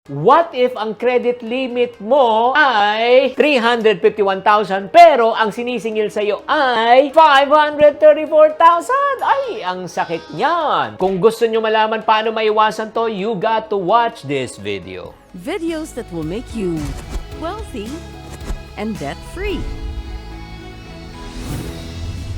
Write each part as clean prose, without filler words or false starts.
What if ang credit limit mo ay 351,000 pero ang sinisingil sa'yo ay 534,000? Ay, ang sakit niyan. Kung gusto nyo malaman paano maiwasan to, you got to watch this video. Videos that will make you wealthy and debt-free.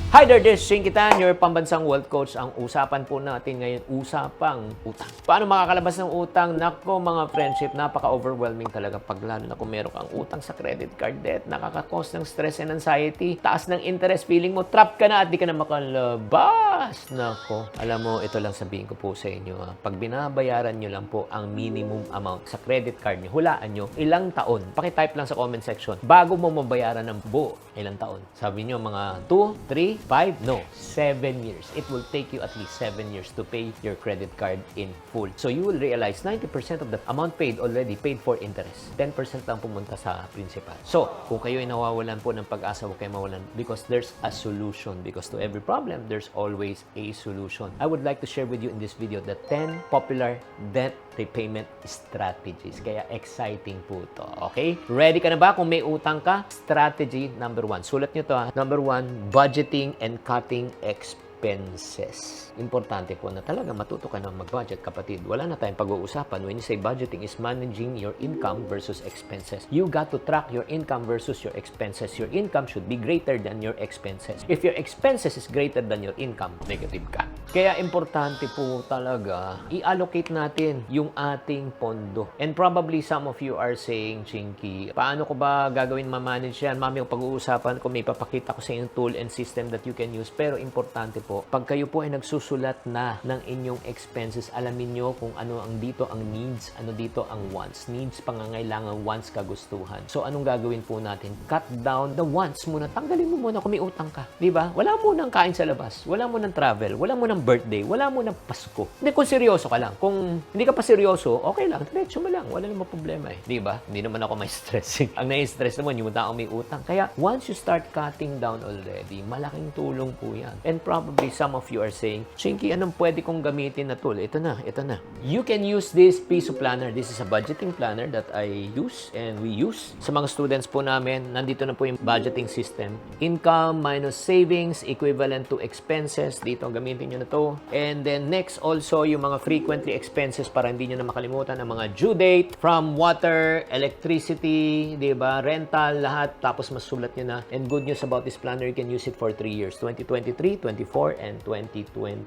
Hi there, this is Shinkitan, your pambansang wealth coach. Ang usapan po natin ngayon, usapang utang. Paano makakalabas ng utang? Nako mga friendship, napaka-overwhelming talaga pag lalo na kung meron kang utang sa credit card debt. Nakaka-cause ng stress and anxiety. Taas ng interest, feeling mo trap ka na at di ka na makalabas. Nako, alam mo, ito lang sabihin ko po sa inyo. Pag binabayaran nyo lang po ang minimum amount sa credit card nyo, hulaan nyo, ilang taon? Pakitype lang sa comment section. Bago mo mabayaran ng buo, ilang taon? Sabi nyo mga 2, 3, 5? No, 7 years. It will take you at least 7 years to pay your credit card in full. So you will realize 90% of the amount paid already paid for interest. 10% lang pumunta sa principal. So, kung kayo ay nawawalan po ng pag-asa, huwag kayo mawalan because there's a solution. Because to every problem, there's always a solution. I would like to share with you in this video the 10 popular debt repayment strategies. Kaya exciting po ito. Okay? Ready ka na ba kung may utang ka? Strategy number 1. Sulat nyo to ha. Number 1, budgeting and cutting expenses. Importante po na talaga matuto ka na mag-budget, kapatid. Wala na tayong pag-uusapan. When you say budgeting is managing your income versus expenses. You got to track your income versus your expenses. Your income should be greater than your expenses. If your expenses is greater than your income, negative ka. Kaya importante po talaga i-allocate natin yung ating pondo. And probably some of you are saying, Chinky, paano ko ba gagawin ma-manage yan? Mami, yung pag-uusapan ko, may papakita ko sa inyong tool and system that you can use. Pero importante po, pag kayo po ay nagsusulat na ng inyong expenses, alamin nyo kung ano ang dito ang needs, ano dito ang wants. Needs, pangangailangan, wants, kagustuhan. So, anong gagawin po natin? Cut down the wants muna. Tanggalin mo muna kung may utang ka. Diba? Wala mo nang kain sa labas. Wala mo nang travel. Wala mo nang birthday. Wala mo nang Pasko. Hindi, kung seryoso ka lang. Kung hindi ka pa seryoso, okay lang. Diretso mo lang. Wala namang problema eh. Diba? Hindi naman ako may stress. Ang nai-stress naman, yung tao may utang. Kaya, once you start cutting down already, malaking tulong po yan. And probably some of you are saying, Chinky, anong pwede kong gamitin na tool? Ito na, ito na. You can use this piece of planner. This is a budgeting planner that I use and we use. Sa mga students po namin, nandito na po yung budgeting system. Income minus savings equivalent to expenses. Dito, gamitin nyo na to. And then next also, yung mga frequently expenses para hindi nyo na makalimutan ang mga due date from water, electricity, diba, rental, lahat. Tapos masulat nyo na. And good news about this planner, you can use it for 3 years. 2023, 24, and 2025.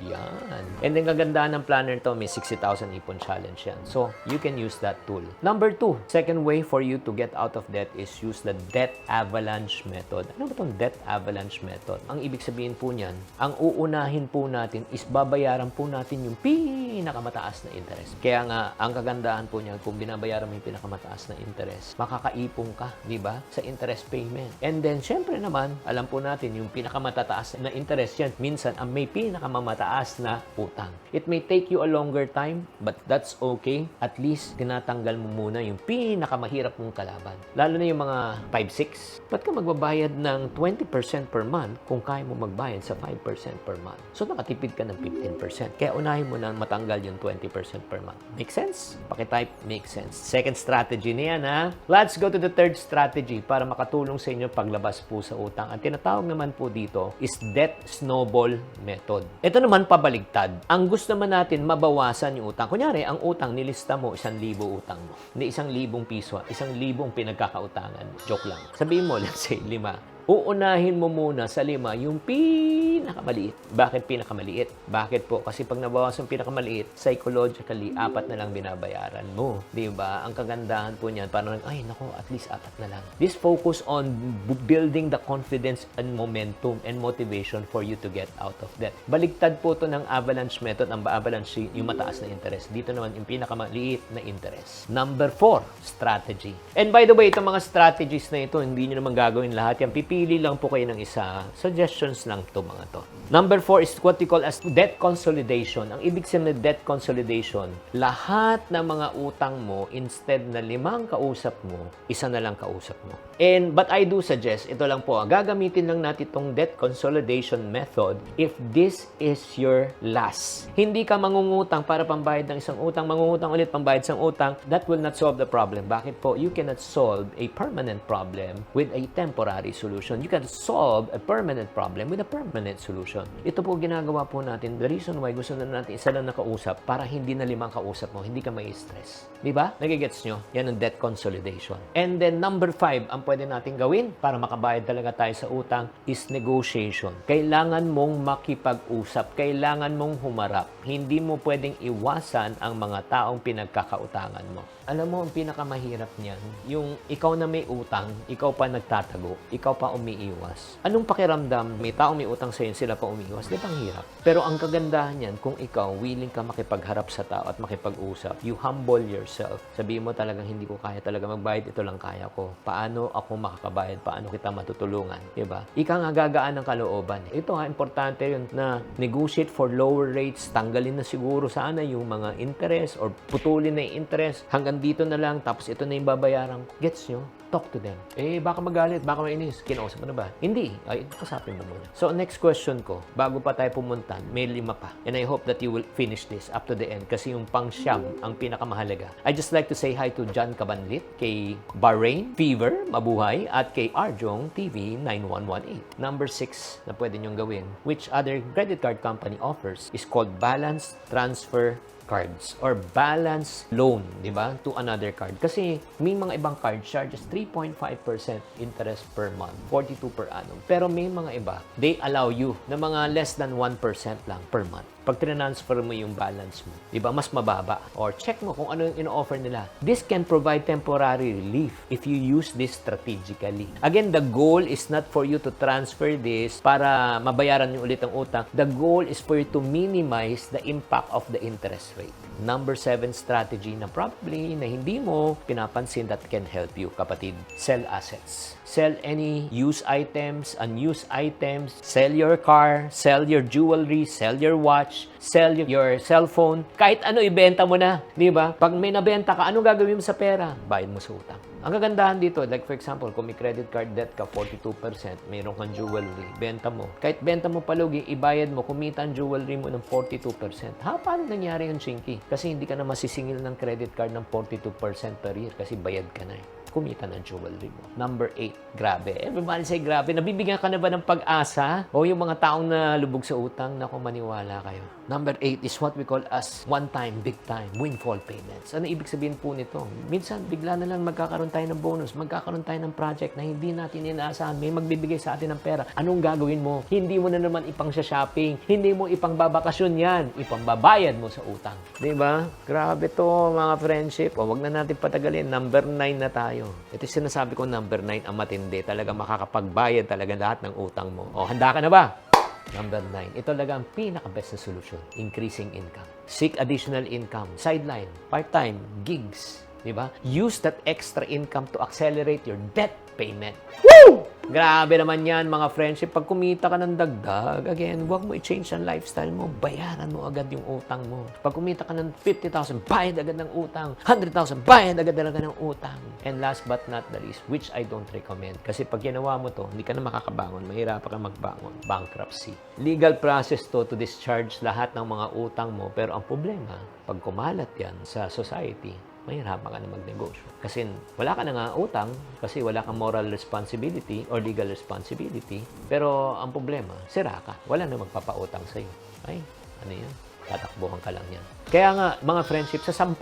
Yan. And then kagandahan ng planner to, may 60,000 ipon challenge yan. So, you can use that tool. Number 2, second way for you to get out of debt is use the debt avalanche method. Ano ba itong debt avalanche method? Ang ibig sabihin po niyan, ang uunahin po natin is babayaran po natin yung pinakamataas na interest. Kaya nga, ang kagandahan po niyan, kung binabayaran mo yung pinakamataas na interest, makakaipon ka, di ba? Sa interest payment. And then, syempre naman, alam po natin, yung pinakamataas na interest yan, minsan, ang may pinakamataas na utang. It may take you a longer time, but that's okay. At least, tinatanggal mo muna yung pinakamahirap mong kalaban. Lalo na yung mga 5-6. Ba't ka magbabayad ng 20% per month kung kaya mo magbayad sa 5% per month? So, nakatipid ka ng 15%. Kaya unahin mo na matanggal yung 20% per month. Make sense? Pakitype, make sense. Second strategy na yan, ha? Let's go to the third strategy para makatulong sa inyo paglabas po sa utang. Ang tinatawag naman po dito is debt snowball method. Ito naman pabaligtad. Ang gusto naman natin mabawasan yung utang. Kunyari, ang utang nilista mo 1,000 utang mo. Hindi 1,000 piso, 1,000 pinagkakautangan. Joke lang. Sabihin mo, let's say 5. Uunahin mo muna sa 5 yung pinakamaliit. Bakit pinakamaliit? Bakit po? Kasi pag nabawasan pinakamaliit, psychologically, 4 na lang binabayaran mo. Diba? Ang kagandahan po niyan, parang, ay, nako, at least 4 na lang. This focus on building the confidence and momentum and motivation for you to get out of debt. Baligtad po to ng avalanche method. Ang avalanche, yung mataas na interest. Dito naman, yung pinakamaliit na interest. Number 4, strategy. And by the way, itong mga strategies na ito, hindi nyo naman gagawin lahat. Yan, pili lang po kayo ng isa. Suggestions lang to mga to. Number 4 is what we call as debt consolidation. Ang ibig sabihin ng debt consolidation, lahat ng mga utang mo, instead na 5 kausap mo, isa na lang kausap mo. But I do suggest, ito lang po, gagamitin lang natin itong debt consolidation method if this is your last. Hindi ka mangungutang para pambayad ng isang utang, mangungutang ulit pambayad ng utang, that will not solve the problem. Bakit po? You cannot solve a permanent problem with a temporary solution. You can solve a permanent problem with a permanent solution. Ito po ginagawa po natin. The reason why gusto na natin isa lang nakausap para hindi na 5 kausap mo, hindi ka may stress. Di ba? Nagigets nyo? Yan ang debt consolidation. And then number 5, ang pwede natin gawin para makabayad talaga tayo sa utang is negotiation. Kailangan mong makipag-usap. Kailangan mong humarap. Hindi mo pwedeng iwasan ang mga taong pinagkakautangan mo. Alam mo, ang pinakamahirap niyan, yung ikaw na may utang, ikaw pa nagtatago, ikaw pa umiiwas. Anong pakiramdam? May taong may utang sa'yo, sila pa umiiwas. Di ba ang hirap? Pero ang kagandahan niyan, kung ikaw willing ka makipagharap sa tao at makipag-usap, you humble yourself. Sabihin mo talagang hindi ko kaya talaga magbayad, ito lang kaya ko. Paano ako makakabayad? Paano kita matutulungan? Di ba? Ika nga gagaan ng kalooban. Ito nga, importante yun na negotiate for lower rates, tanggalin na siguro sana yung mga interest or putulin na yung interest hanggang dito na lang, tapos ito na yung babayaran ko. Gets nyo? Talk to them. Baka magalit, baka mainis. Kinausap mo na ba? Hindi. Ay, kasapin mo muna. So, next question ko, bago pa tayo pumunta, may 5 pa. And I hope that you will finish this up to the end kasi yung pang-siyam ang pinakamahalaga. I just like to say hi to John Cabanlit, kay Bahrain Fever, mabuhay, at kay Arjong TV 9118. Number 6 na pwede nyong gawin, which other credit card company offers, is called balance transfer cards or balance loan, di ba, to another card. Kasi may mga ibang card charges 3.5% interest per month, 42 per annum. Pero may mga iba, they allow you na mga less than 1% lang per month. Pag transfer mo yung balance mo, di ba, mas mababa. Or check mo kung ano yung ino-offer nila. This can provide temporary relief if you use this strategically. Again, the goal is not for you to transfer this para mabayaran nyo ulit ang utang. The goal is for you to minimize the impact of the interest rate. Number 7 strategy na probably na hindi mo pinapansin that can help you, kapatid. Sell assets. Sell any used items, unused items. Sell your car, sell your jewelry, sell your watch, sell your cellphone. Kahit ano, ibenta mo na. Di ba? Pag may nabenta ka, anong gagawin mo sa pera? Bayad mo sa utang. Ang kagandahan dito, like for example, kung may credit card debt ka, 42%, mayroon kang jewelry, benta mo. Kahit benta mo palugi, ibayad mo, kumita ang jewelry mo ng 42%. Paano nangyari yung chinky? Kasi hindi ka na masisingil ng credit card ng 42% per year kasi bayad ka na kumita ng jewelry mo. Number 8, grabe. Everybody say grabe. Nabibigyan ka na ba ng pag-asa? O yung mga taong na lubog sa utang, naku, maniwala kayo. Number 8 is what we call as one-time, big-time, windfall payments. Ano ibig sabihin po nito? Minsan, bigla na lang magkakaroon tayo ng bonus, magkakaroon tayo ng project na hindi natin inaasahan. May magbibigay sa atin ng pera. Anong gagawin mo? Hindi mo na naman ipang shopping. Hindi mo ipang babakasyon yan. Ipambabayad mo sa utang. Diba? Grabe to, mga friendship. O, wag na natin patagalin. Number 9 na tayo. Ito sinasabi ko, number 9 ang matindi. Talaga makakapagbayad talaga lahat ng utang mo. O, handa ka na ba? Number 9. Ito talaga ang pinaka-best na solution. Increasing income. Seek additional income. Sideline. Part-time. Gigs. Diba? Use that extra income to accelerate your debt payment. Woo! Grabe naman yan, mga friendship. Pag kumita ka ng dagdag, again, huwag mo i-change ang lifestyle mo. Bayaran mo agad yung utang mo. Pag kumita ka ng 50,000, bayad agad ng utang. 100,000, bayad agad ng utang. And last but not the least, which I don't recommend. Kasi pag ginawa mo to, hindi ka na makakabangon. Mahirapan ka magbangon. Bankruptcy. Legal process to discharge lahat ng mga utang mo. Pero ang problema, pag kumalat yan sa society, mahirapan ka na magnegosyo. Kasi wala ka na nga utang, kasi wala kang moral responsibility or legal responsibility. Pero ang problema, sira ka. Wala na magpapautang sa'yo. Ay, ano yan? Tatakbuhan ka lang yan. Kaya nga, mga friendship, sa 10,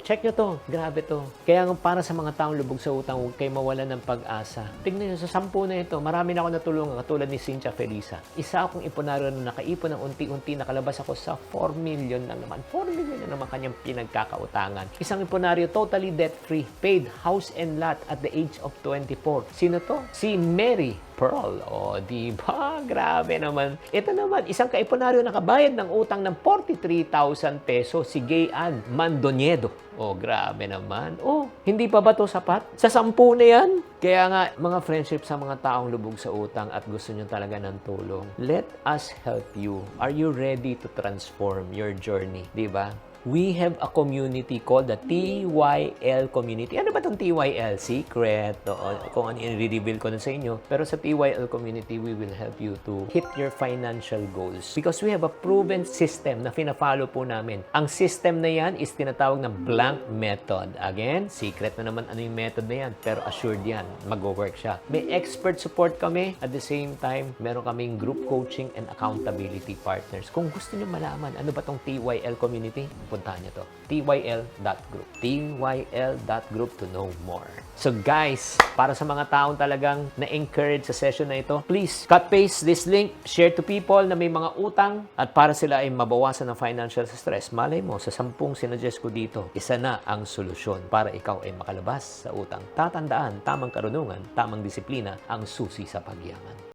check nyo to. Grabe to. Kaya nga, para sa mga taong lubog sa utang, huwag kayo mawalan ng pag-asa. Tignan nyo, sa 10 na ito, marami na ako natulungan, katulad ni Cynthia Felisa. Isa akong ipunaryo na nakaipon ng unti-unti, nakalabas ako sa 4 million lang naman. 4 million na naman kanyang pinagkakautangan. Isang ipunaryo, totally debt-free, paid house and lot at the age of 24. Sino to? Si Mary Pearl. O, diba? Grabe naman. Ito naman, isang kaipunaryo nakabayad ng utang ng 43,000 peso, si Gayan Mandoniedo. Oh, grabe naman. Oh, hindi pa ba to sapat? Sa 10 na yan? Kaya nga, mga friendship sa mga taong lubog sa utang at gusto nyo talaga ng tulong, let us help you. Are you ready to transform your journey? Diba? We have a community called the TYL community. Ano ba itong TYL? Secret. Oo, kung ano i-reveal ko na sa inyo. Pero sa TYL community, we will help you to hit your financial goals. Because we have a proven system na fina-follow po namin. Ang system na yan is tinatawag na blank method. Again, secret na naman ano yung method na yan. Pero assured yan, mag-work siya. May expert support kami. At the same time, meron kaming group coaching and accountability partners. Kung gusto nyo malaman, ano ba itong TYL community? Puntahan nyo to. tyl.group. tyl.group to know more. So guys, para sa mga taong talagang na-encourage sa session na ito, please cut-paste this link, share to people na may mga utang at para sila ay mabawasan ng financial stress. Malay mo, sa 10 sinuggest ko dito, isa na ang solusyon para ikaw ay makalabas sa utang. Tatandaan, tamang karunungan, tamang disiplina ang susi sa pagyaman.